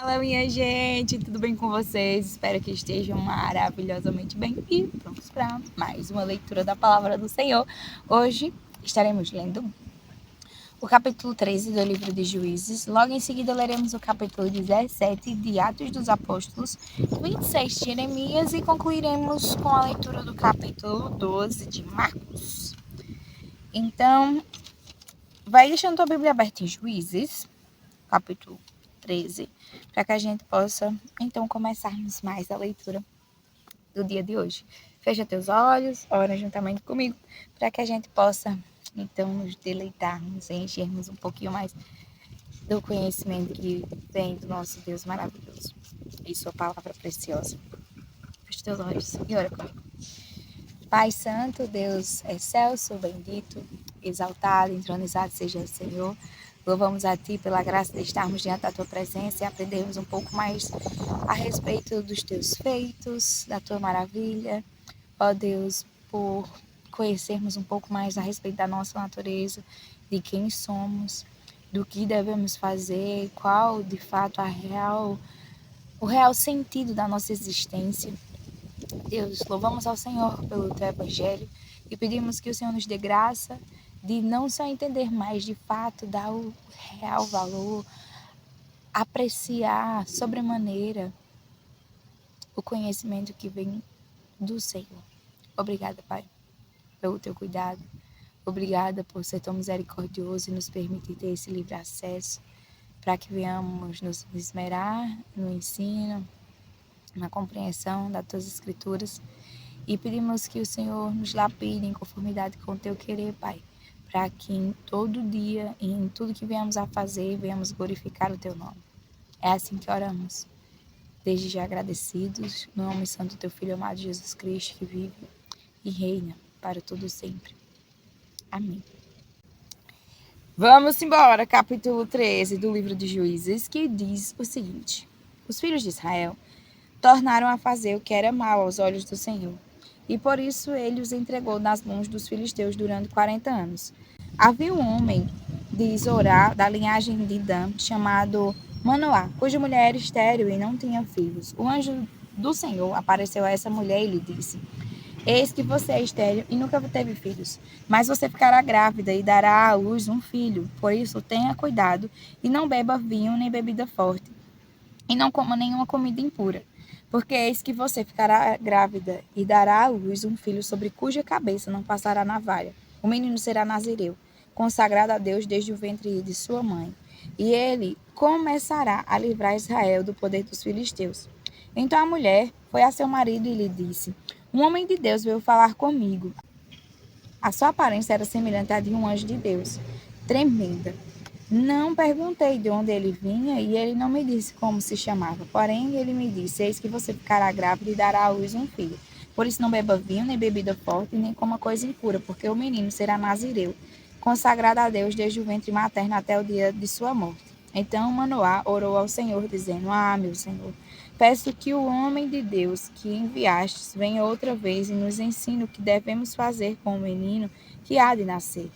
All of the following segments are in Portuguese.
Fala, minha gente, tudo bem com vocês? Espero que estejam maravilhosamente bem e prontos para mais uma leitura da Palavra do Senhor. Hoje estaremos lendo o capítulo 13 do livro de Juízes. Logo em seguida leremos o capítulo 17 de Atos dos Apóstolos, 26 de Jeremias e concluiremos com a leitura do capítulo 12 de Marcos. Então, vai deixando tua Bíblia aberta em Juízes, capítulo 13, para que a gente possa, então, começarmos mais a leitura do dia de hoje. Fecha teus olhos, ora juntamente comigo, para que a gente possa, então, nos deleitarmos e enchermos um pouquinho mais do conhecimento que vem do nosso Deus maravilhoso e sua palavra preciosa. Fecha teus olhos e ora comigo. Pai Santo, Deus excelso, bendito, exaltado, entronizado seja o Senhor. Louvamos a Ti pela graça de estarmos diante da Tua presença e aprendermos um pouco mais a respeito dos Teus feitos, da Tua maravilha. Ó Deus, por conhecermos um pouco mais a respeito da nossa natureza, de quem somos, do que devemos fazer, qual de fato o real sentido da nossa existência. Deus, louvamos ao Senhor pelo Teu Evangelho e pedimos que o Senhor nos dê graça de não só entender, mas de fato dar o real valor, apreciar sobremaneira o conhecimento que vem do Senhor. Obrigada, Pai, pelo Teu cuidado. Obrigada por ser tão misericordioso e nos permitir ter esse livre acesso para que venhamos nos esmerar no ensino, na compreensão das Tuas Escrituras. E pedimos que o Senhor nos lapide em conformidade com o Teu querer, Pai, para que em todo dia e em tudo que venhamos a fazer, venhamos glorificar o Teu nome. É assim que oramos, desde já agradecidos, no nome santo do Teu Filho amado Jesus Cristo, que vive e reina para todo sempre. Amém. Vamos embora, capítulo 13 do livro de Juízes, que diz o seguinte: Os filhos de Israel tornaram a fazer o que era mal aos olhos do Senhor, e por isso ele os entregou nas mãos dos filisteus durante 40 anos. Havia um homem de Zorá, da linhagem de Dan, chamado Manoá, cuja mulher era estéril e não tinha filhos. O anjo do Senhor apareceu a essa mulher e lhe disse: Eis que você é estéril e nunca teve filhos, mas você ficará grávida e dará à luz um filho. Por isso, tenha cuidado e não beba vinho nem bebida forte, e não coma nenhuma comida impura. Porque eis que você ficará grávida e dará à luz um filho sobre cuja cabeça não passará navalha. O menino será nazireu, consagrado a Deus desde o ventre de sua mãe. E ele começará a livrar Israel do poder dos filisteus. Então a mulher foi a seu marido e lhe disse: Um homem de Deus veio falar comigo. A sua aparência era semelhante à de um anjo de Deus, tremenda. Não perguntei de onde ele vinha e ele não me disse como se chamava. Porém, ele me disse: Eis que você ficará grávida e dará à luz um filho. Por isso, não beba vinho, nem bebida forte, nem coma coisa impura, porque o menino será nazireu, consagrado a Deus desde o ventre materno até o dia de sua morte. Então Manoá orou ao Senhor, dizendo: meu Senhor, peço que o homem de Deus que enviastes venha outra vez e nos ensine o que devemos fazer com o menino que há de nascer.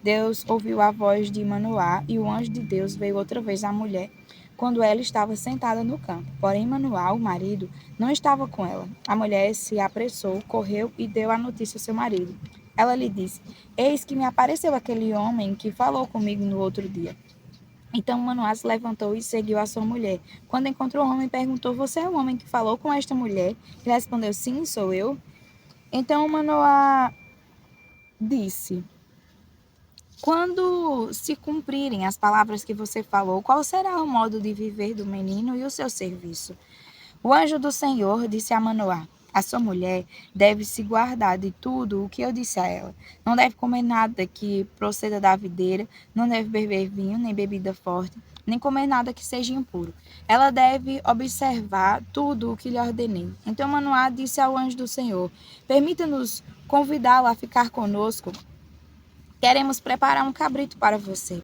Deus ouviu a voz de Manoá, e o anjo de Deus veio outra vez à mulher, quando ela estava sentada no campo. Porém, Manoá, o marido, não estava com ela. A mulher se apressou, correu e deu a notícia ao seu marido. Ela lhe disse: Eis que me apareceu aquele homem que falou comigo no outro dia. Então Manoá se levantou e seguiu a sua mulher. Quando encontrou o homem, perguntou: Você é o homem que falou com esta mulher? Ele respondeu: Sim, sou eu. Então Manoá disse: Quando se cumprirem as palavras que você falou, qual será o modo de viver do menino e o seu serviço? O anjo do Senhor disse a Manoá: A sua mulher deve se guardar de tudo o que eu disse a ela. Não deve comer nada que proceda da videira, não deve beber vinho, nem bebida forte, nem comer nada que seja impuro. Ela deve observar tudo o que lhe ordenei. Então Manoá disse ao anjo do Senhor: Permita-nos convidá-la a ficar conosco. Queremos preparar um cabrito para você.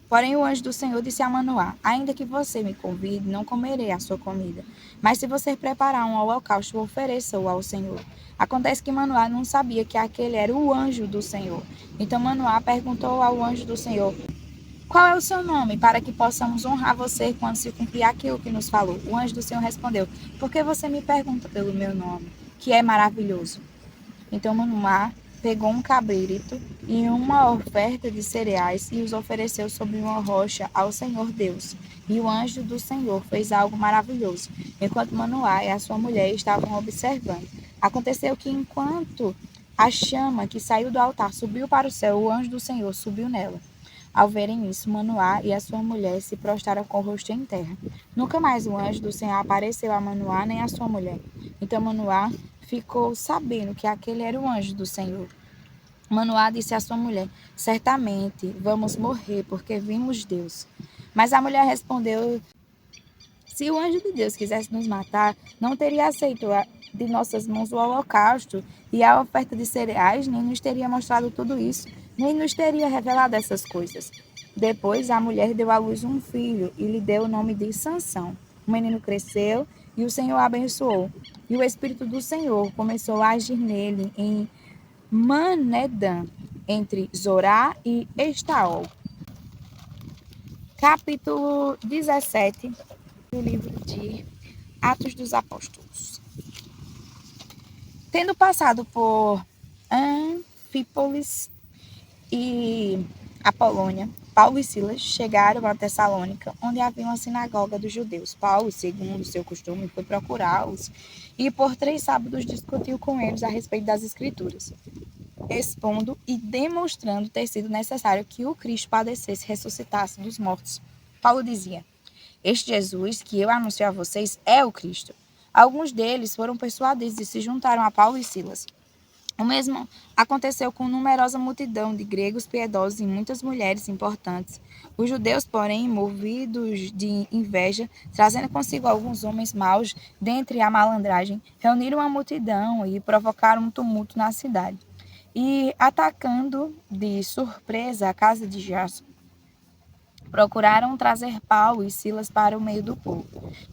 Porém, o anjo do Senhor disse a Manoá: Ainda que você me convide, não comerei a sua comida. Mas se você preparar um holocausto, ofereça-o ao Senhor. Acontece que Manoá não sabia que aquele era o anjo do Senhor. Então Manoá perguntou ao anjo do Senhor: Qual é o seu nome, para que possamos honrar você quando se cumprir aquilo que nos falou? O anjo do Senhor respondeu: Por que você me pergunta pelo meu nome, que é maravilhoso? Então Manoá pegou um cabrito e uma oferta de cereais e os ofereceu sobre uma rocha ao Senhor Deus. E o anjo do Senhor fez algo maravilhoso, enquanto Manoá e a sua mulher estavam observando. Aconteceu que, enquanto a chama que saiu do altar subiu para o céu, o anjo do Senhor subiu nela. Ao verem isso, Manoá e a sua mulher se prostraram com o rosto em terra. Nunca mais o anjo do Senhor apareceu a Manoá nem a sua mulher. Então Manoá ficou sabendo que aquele era o anjo do Senhor. Manoá disse à sua mulher: Certamente vamos morrer, porque vimos Deus. Mas a mulher respondeu: Se o anjo de Deus quisesse nos matar, não teria aceito de nossas mãos o holocausto e a oferta de cereais, nem nos teria mostrado tudo isso, nem nos teria revelado essas coisas. Depois a mulher deu à luz um filho e lhe deu o nome de Sansão. O menino cresceu e o Senhor abençoou. E o Espírito do Senhor começou a agir nele em Manedã, entre Zorá e Estaol. Capítulo 17 do livro de Atos dos Apóstolos. Tendo passado por Anfípolis e Apolônia, Paulo e Silas chegaram a Tessalônica, onde havia uma sinagoga dos judeus. Paulo, segundo seu costume, foi procurá-los e por 3 sábados discutiu com eles a respeito das Escrituras, expondo e demonstrando ter sido necessário que o Cristo padecesse e ressuscitasse dos mortos. Paulo dizia: Este Jesus que eu anuncio a vocês é o Cristo. Alguns deles foram persuadidos e se juntaram a Paulo e Silas. O mesmo aconteceu com numerosa multidão de gregos piedosos e muitas mulheres importantes. Os judeus, porém, movidos de inveja, trazendo consigo alguns homens maus dentre a malandragem, reuniram a multidão e provocaram um tumulto na cidade. E, atacando de surpresa a casa de Jason, procuraram trazer Paulo e Silas para o meio do povo.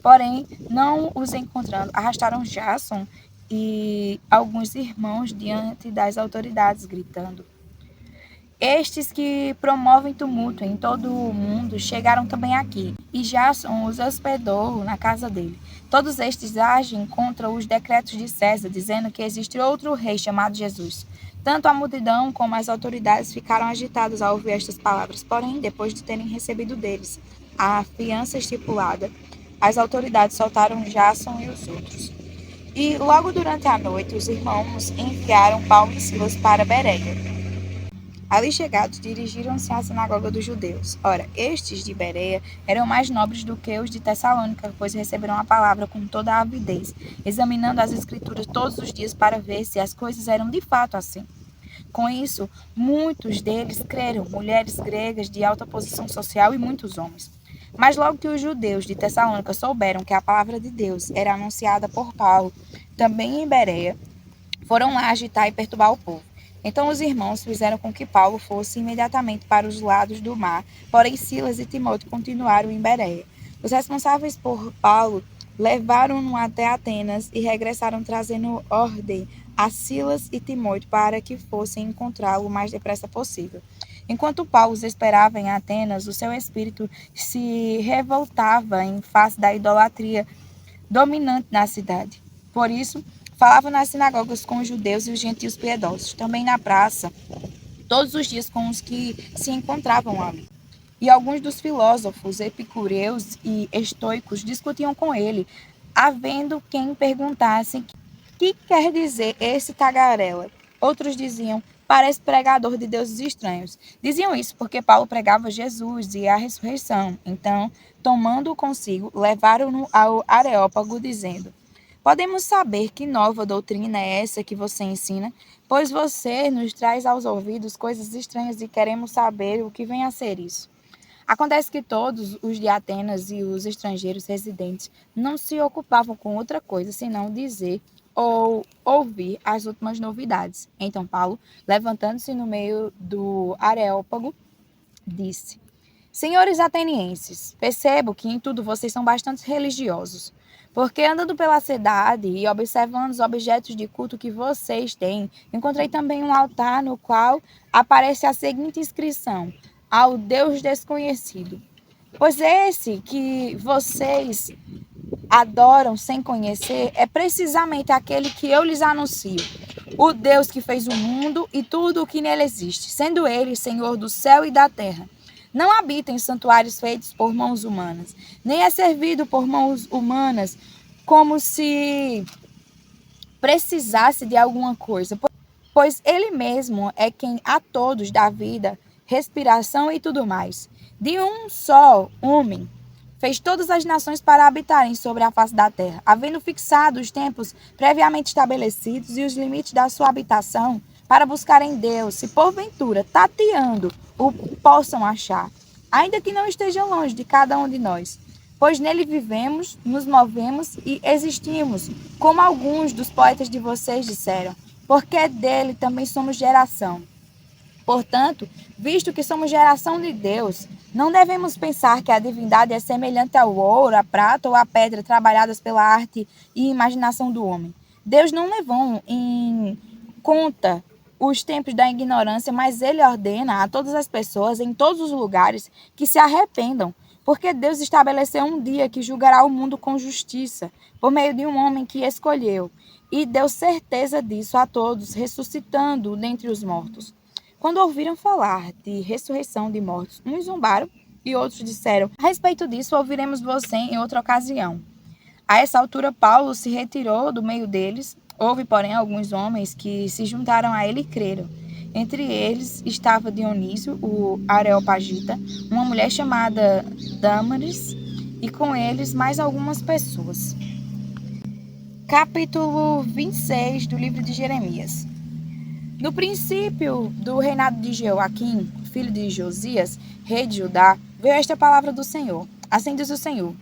Porém, não os encontrando, arrastaram Jason e alguns irmãos diante das autoridades, gritando: Estes que promovem tumulto em todo o mundo chegaram também aqui, e Jason os hospedou na casa dele. Todos estes agem contra os decretos de César, dizendo que existe outro rei chamado Jesus. Tanto a multidão como as autoridades ficaram agitadas ao ouvir estas palavras. Porém, depois de terem recebido deles a fiança estipulada, as autoridades soltaram Jason e os outros. E logo durante a noite, os irmãos enviaram Paulo e Silas para Bereia. Ali chegados, dirigiram-se à sinagoga dos judeus. Ora, estes de Bereia eram mais nobres do que os de Tessalônica, pois receberam a palavra com toda a avidez, examinando as escrituras todos os dias para ver se as coisas eram de fato assim. Com isso, muitos deles creram, mulheres gregas de alta posição social e muitos homens. Mas logo que os judeus de Tessalônica souberam que a palavra de Deus era anunciada por Paulo, também em Bereia, foram lá agitar e perturbar o povo. Então os irmãos fizeram com que Paulo fosse imediatamente para os lados do mar, porém Silas e Timóteo continuaram em Bereia. Os responsáveis por Paulo levaram-no até Atenas e regressaram trazendo ordem a Silas e Timóteo para que fossem encontrá-lo o mais depressa possível. Enquanto Paulo os esperava em Atenas, o seu espírito se revoltava em face da idolatria dominante na cidade. Por isso, falava nas sinagogas com os judeus e os gentios piedosos, também na praça, todos os dias com os que se encontravam ali. E alguns dos filósofos epicureus e estoicos discutiam com ele, havendo quem perguntasse: que quer dizer esse tagarela? Outros diziam: parece pregador de deuses estranhos. Diziam isso porque Paulo pregava Jesus e a ressurreição. Então, tomando-o consigo, levaram-no ao Areópago, dizendo: Podemos saber que nova doutrina é essa que você ensina? Pois você nos traz aos ouvidos coisas estranhas e queremos saber o que vem a ser isso. Acontece que todos os de Atenas e os estrangeiros residentes não se ocupavam com outra coisa senão dizer ou ouvir as últimas novidades. Então Paulo, levantando-se no meio do Areópago, disse: Senhores atenienses, percebo que em tudo vocês são bastante religiosos. Porque andando pela cidade e observando os objetos de culto que vocês têm, encontrei também um altar no qual aparece a seguinte inscrição: ao Deus desconhecido. Pois esse que vocês adoram sem conhecer é precisamente aquele que eu lhes anuncio, o Deus que fez o mundo e tudo o que nele existe, sendo ele Senhor do céu e da terra. Não habita em santuários feitos por mãos humanas, nem é servido por mãos humanas como se precisasse de alguma coisa, pois ele mesmo é quem a todos dá vida, respiração e tudo mais. De um só homem fez todas as nações para habitarem sobre a face da terra, havendo fixado os tempos previamente estabelecidos e os limites da sua habitação, para buscarem Deus, se porventura, tateando, o possam achar, ainda que não estejam longe de cada um de nós. Pois nele vivemos, nos movemos e existimos, como alguns dos poetas de vocês disseram, porque dele também somos geração. Portanto, visto que somos geração de Deus, não devemos pensar que a divindade é semelhante ao ouro, à prata ou à pedra trabalhadas pela arte e imaginação do homem. Deus não levou em conta os tempos da ignorância, mas ele ordena a todas as pessoas, em todos os lugares, que se arrependam, porque Deus estabeleceu um dia que julgará o mundo com justiça, por meio de um homem que escolheu, e deu certeza disso a todos, ressuscitando-o dentre os mortos. Quando ouviram falar de ressurreição de mortos, uns zombaram e outros disseram: a respeito disso, ouviremos você em outra ocasião. A essa altura, Paulo se retirou do meio deles. Houve, porém, alguns homens que se juntaram a ele e creram. Entre eles estava Dionísio, o Areopagita, uma mulher chamada Dâmaris, e com eles mais algumas pessoas. Capítulo 26 do livro de Jeremias. No princípio do reinado de Joaquim, filho de Josias, rei de Judá, veio esta palavra do Senhor. Assim diz o Senhor: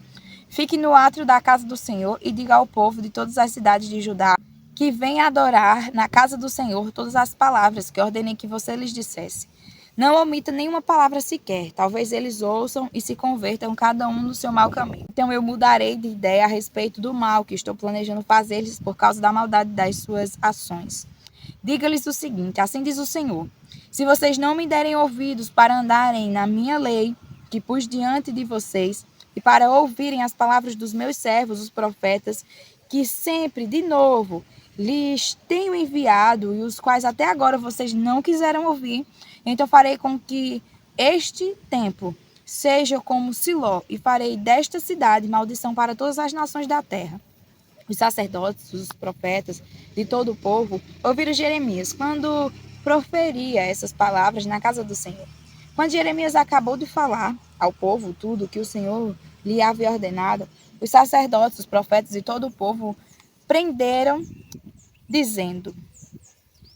fique no átrio da casa do Senhor e diga ao povo de todas as cidades de Judá que venha adorar na casa do Senhor todas as palavras que ordenei que você lhes dissesse. Não omita nenhuma palavra sequer, talvez eles ouçam e se convertam cada um no seu mau caminho. Então eu mudarei de ideia a respeito do mal que estou planejando fazer-lhes por causa da maldade das suas ações. Diga-lhes o seguinte: assim diz o Senhor: se vocês não me derem ouvidos para andarem na minha lei, que pus diante de vocês, e para ouvirem as palavras dos meus servos, os profetas, que sempre, de novo, lhes tenho enviado, e os quais até agora vocês não quiseram ouvir, então farei com que este tempo seja como Siló, e farei desta cidade maldição para todas as nações da terra. Os sacerdotes, os profetas, de todo o povo, ouviram Jeremias quando proferia essas palavras na casa do Senhor. Quando Jeremias acabou de falar ao povo tudo o que o Senhor lhe havia ordenado, os sacerdotes, os profetas e todo o povo prenderam, dizendo: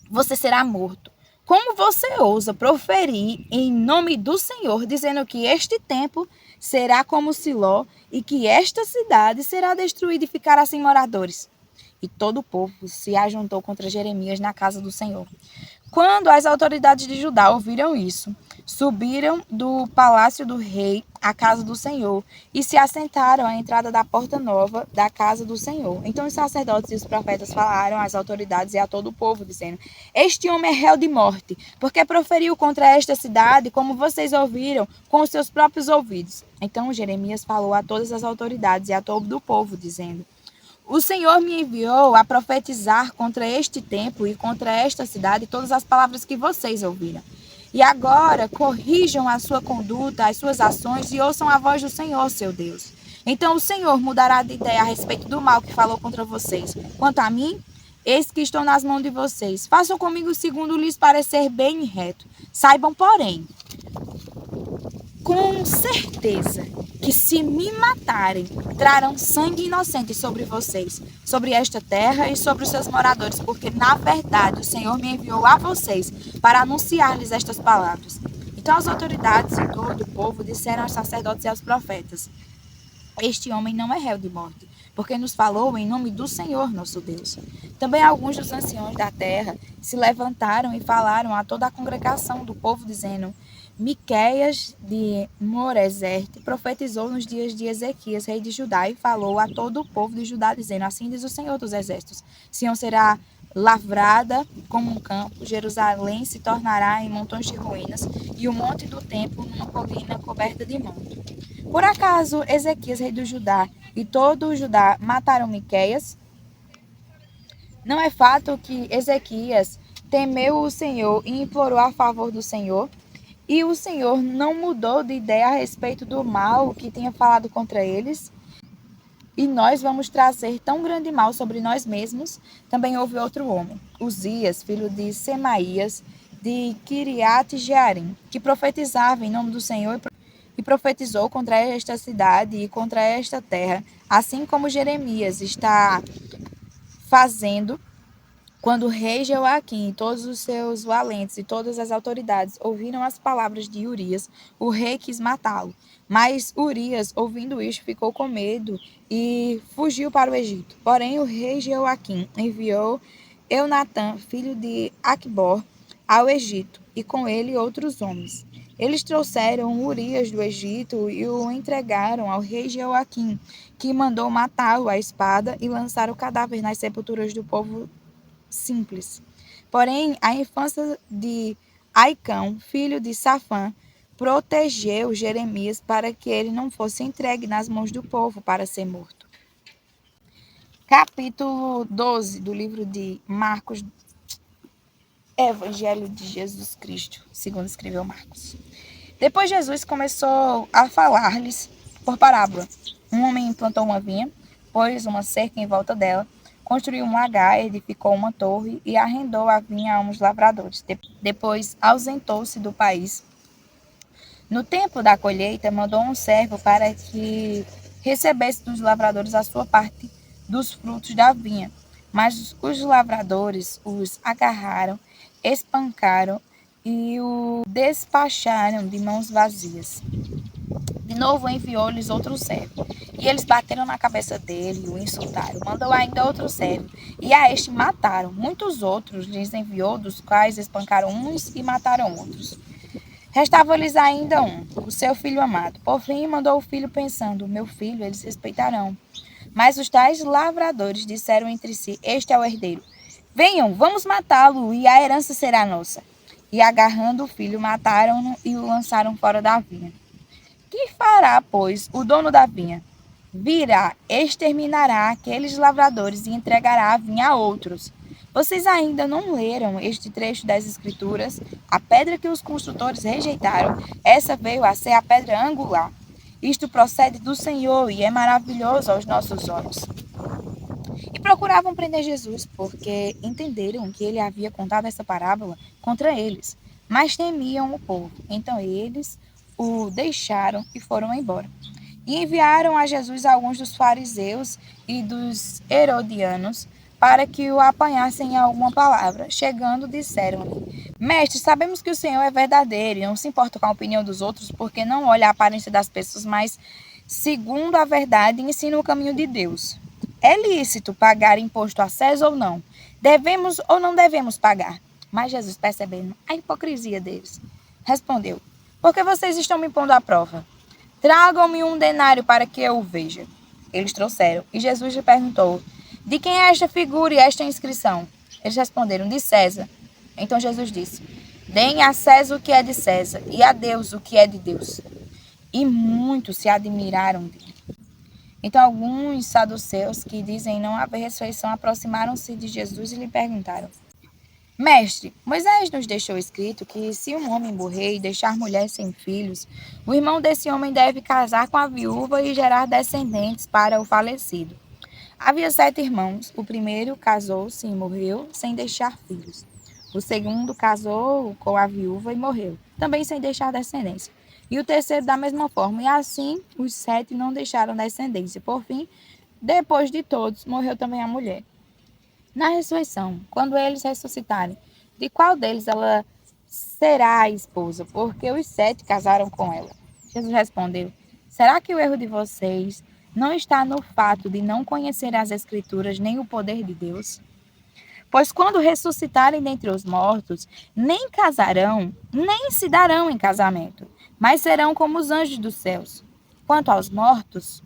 você será morto. Como você ousa proferir em nome do Senhor, dizendo que este tempo será como Siló e que esta cidade será destruída e ficará sem moradores? E todo o povo se ajuntou contra Jeremias na casa do Senhor. Quando as autoridades de Judá ouviram isso, subiram do palácio do rei à casa do Senhor e se assentaram à entrada da porta nova da casa do Senhor. Então os sacerdotes e os profetas falaram às autoridades e a todo o povo, dizendo: este homem é réu de morte, porque proferiu contra esta cidade, como vocês ouviram com os seus próprios ouvidos. Então Jeremias falou a todas as autoridades e a todo o povo, dizendo: o Senhor me enviou a profetizar contra este templo e contra esta cidade todas as palavras que vocês ouviram. E agora corrijam a sua conduta, as suas ações e ouçam a voz do Senhor, seu Deus. Então o Senhor mudará de ideia a respeito do mal que falou contra vocês. Quanto a mim, eis que estou nas mãos de vocês. Façam comigo segundo lhes parecer bem e reto. Saibam, porém, com certeza que se me matarem, trarão sangue inocente sobre vocês, sobre esta terra e sobre os seus moradores, porque na verdade o Senhor me enviou a vocês para anunciar-lhes estas palavras. Então as autoridades e todo o povo disseram aos sacerdotes e aos profetas: este homem não é réu de morte, porque nos falou em nome do Senhor nosso Deus. Também alguns dos anciãos da terra se levantaram e falaram a toda a congregação do povo, dizendo: Miqueias de Moresete profetizou nos dias de Ezequias, rei de Judá, e falou a todo o povo de Judá, dizendo: assim diz o Senhor dos exércitos: Sião será lavrada como um campo, Jerusalém se tornará em montões de ruínas, e o monte do templo numa colina coberta de manto. Por acaso Ezequias, rei do Judá, e todo o Judá mataram Miqueias? Não é fato que Ezequias temeu o Senhor e implorou a favor do Senhor? E o Senhor não mudou de ideia a respeito do mal que tinha falado contra eles? E nós vamos trazer tão grande mal sobre nós mesmos? Também houve outro homem, Uzias, filho de Semaías, de Quiriate-Jearim, que profetizava em nome do Senhor e profetizou contra esta cidade e contra esta terra, assim como Jeremias está fazendo. Quando o rei Jeoaquim e todos os seus valentes e todas as autoridades ouviram as palavras de Urias, o rei quis matá-lo. Mas Urias, ouvindo isto, ficou com medo e fugiu para o Egito. Porém, o rei Jeoaquim enviou Eunatã, filho de Aquibor, ao Egito, e com ele outros homens. Eles trouxeram Urias do Egito e o entregaram ao rei Jeoaquim, que mandou matá-lo à espada e lançar o cadáver nas sepulturas do povo simples. Porém, a infância de Aicão, filho de Safã, protegeu Jeremias para que ele não fosse entregue nas mãos do povo para ser morto. Capítulo 12 do livro de Marcos, Evangelho de Jesus Cristo, segundo escreveu Marcos. Depois Jesus começou a falar-lhes por parábola. Um homem plantou uma vinha, pôs uma cerca em volta dela, construiu um lagar, edificou uma torre e arrendou a vinha a uns lavradores. Depois ausentou-se do país. No tempo da colheita, mandou um servo para que recebesse dos lavradores a sua parte dos frutos da vinha. Mas os lavradores os agarraram, espancaram e o despacharam de mãos vazias. De novo enviou-lhes outro servo, e eles bateram na cabeça dele e o insultaram. Mandou ainda outro servo, e a este mataram. Muitos outros lhes enviou, dos quais espancaram uns e mataram outros. Restava-lhes ainda um, o seu filho amado. Por fim, mandou o filho pensando, meu filho eles respeitarão. Mas os tais lavradores disseram entre si, este é o herdeiro. Venham, vamos matá-lo, e a herança será nossa. E agarrando o filho, mataram-no e o lançaram fora da vinha. Que fará, pois, o dono da vinha? Virá, exterminará aqueles lavradores e entregará a vinha a outros. Vocês ainda não leram este trecho das Escrituras? A pedra que os construtores rejeitaram, essa veio a ser a pedra angular. Isto procede do Senhor e é maravilhoso aos nossos olhos. E procuravam prender Jesus, porque entenderam que ele havia contado essa parábola contra eles, mas temiam o povo. Então eles o deixaram e foram embora. E enviaram a Jesus alguns dos fariseus e dos herodianos para que o apanhassem em alguma palavra. Chegando, disseram-lhe, Mestre, sabemos que o Senhor é verdadeiro e não se importa com a opinião dos outros, porque não olha a aparência das pessoas, mas, segundo a verdade, ensina o caminho de Deus. É lícito pagar imposto a César ou não? Devemos ou não devemos pagar? Mas Jesus, percebendo a hipocrisia deles, respondeu, porque vocês estão me pondo à prova? Tragam-me um denário para que eu o veja. Eles trouxeram, e Jesus lhe perguntou, de quem é esta figura e esta inscrição? Eles responderam, de César. Então Jesus disse, deem a César o que é de César, e a Deus o que é de Deus. E muitos se admiraram dele. Então alguns saduceus, que dizem não haver ressurreição, aproximaram-se de Jesus e lhe perguntaram, Mestre, Moisés nos deixou escrito que se um homem morrer e deixar mulher sem filhos, o irmão desse homem deve casar com a viúva e gerar descendentes para o falecido. Havia 7 irmãos. O primeiro casou-se e morreu sem deixar filhos. O segundo casou com a viúva e morreu, também sem deixar descendência. E o terceiro da mesma forma. E assim os 7 não deixaram descendência. Por fim, depois de todos, morreu também a mulher. Na ressurreição, quando eles ressuscitarem, de qual deles ela será a esposa? Porque os 7 casaram com ela. Jesus respondeu, será que o erro de vocês não está no fato de não conhecer as Escrituras nem o poder de Deus? Pois quando ressuscitarem dentre os mortos, nem casarão, nem se darão em casamento, mas serão como os anjos dos céus. Quanto aos mortos,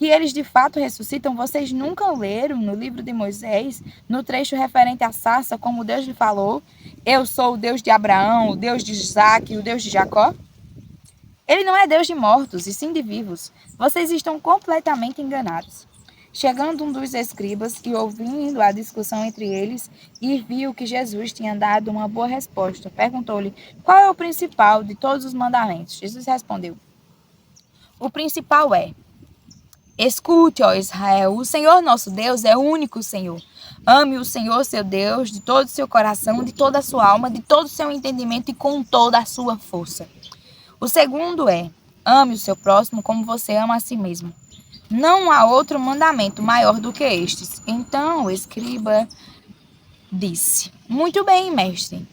que eles de fato ressuscitam, vocês nunca leram no livro de Moisés, no trecho referente à sarça, como Deus lhe falou: eu sou o Deus de Abraão, o Deus de Isaac e o Deus de Jacó? Ele não é Deus de mortos, e sim de vivos. Vocês estão completamente enganados. Chegando um dos escribas e ouvindo a discussão entre eles, e viu que Jesus tinha dado uma boa resposta, perguntou-lhe: qual é o principal de todos os mandamentos? Jesus respondeu: o principal é: escute, ó Israel, o Senhor nosso Deus é o único Senhor. Ame o Senhor, seu Deus, de todo o seu coração, de toda a sua alma, de todo o seu entendimento e com toda a sua força. O segundo é: ame o seu próximo como você ama a si mesmo. Não há outro mandamento maior do que estes. Então o escriba disse: muito bem, mestre.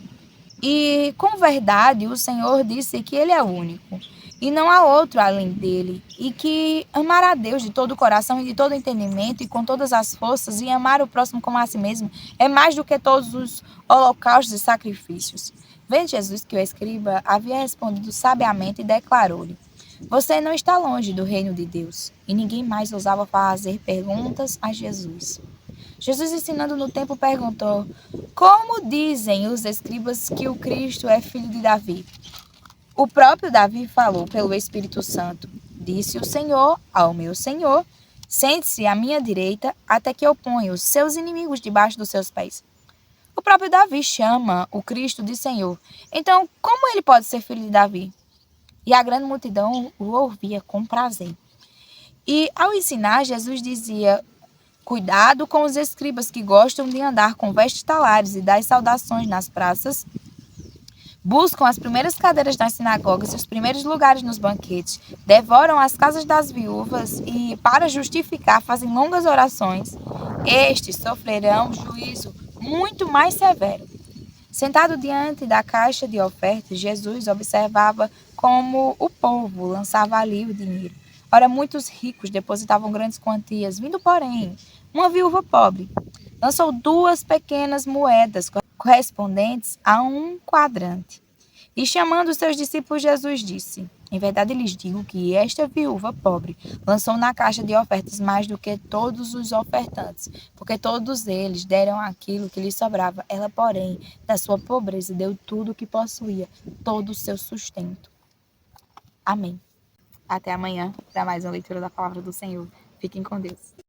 E com verdade o Senhor disse que ele é o único, e não há outro além dele, e que amar a Deus de todo o coração e de todo o entendimento e com todas as forças, e amar o próximo como a si mesmo, é mais do que todos os holocaustos e sacrifícios. Vendo Jesus que o escriba havia respondido sabiamente, declarou-lhe: você não está longe do reino de Deus. E ninguém mais ousava fazer perguntas a Jesus. Jesus, ensinando no templo, perguntou: como dizem os escribas que o Cristo é filho de Davi? O próprio Davi falou pelo Espírito Santo: disse o Senhor ao meu Senhor: sente-se à minha direita até que eu ponha os seus inimigos debaixo dos seus pés. O próprio Davi chama o Cristo de Senhor. Então, como ele pode ser filho de Davi? E a grande multidão o ouvia com prazer. E ao ensinar, Jesus dizia: cuidado com os escribas que gostam de andar com vestes talares e dar saudações nas praças, buscam as primeiras cadeiras nas sinagogas e os primeiros lugares nos banquetes, devoram as casas das viúvas e, para justificar, fazem longas orações. Estes sofrerão juízo muito mais severo. Sentado diante da caixa de ofertas, Jesus observava como o povo lançava ali o dinheiro. Ora, muitos ricos depositavam grandes quantias, vindo, porém, uma viúva pobre lançou 2 pequenas moedas correspondentes a 1 quadrante. E chamando os seus discípulos, Jesus disse: em verdade lhes digo que esta viúva pobre lançou na caixa de ofertas mais do que todos os ofertantes, porque todos eles deram aquilo que lhes sobrava. Ela, porém, da sua pobreza deu tudo o que possuía, todo o seu sustento. Amém. Até amanhã para mais uma leitura da palavra do Senhor. Fiquem com Deus.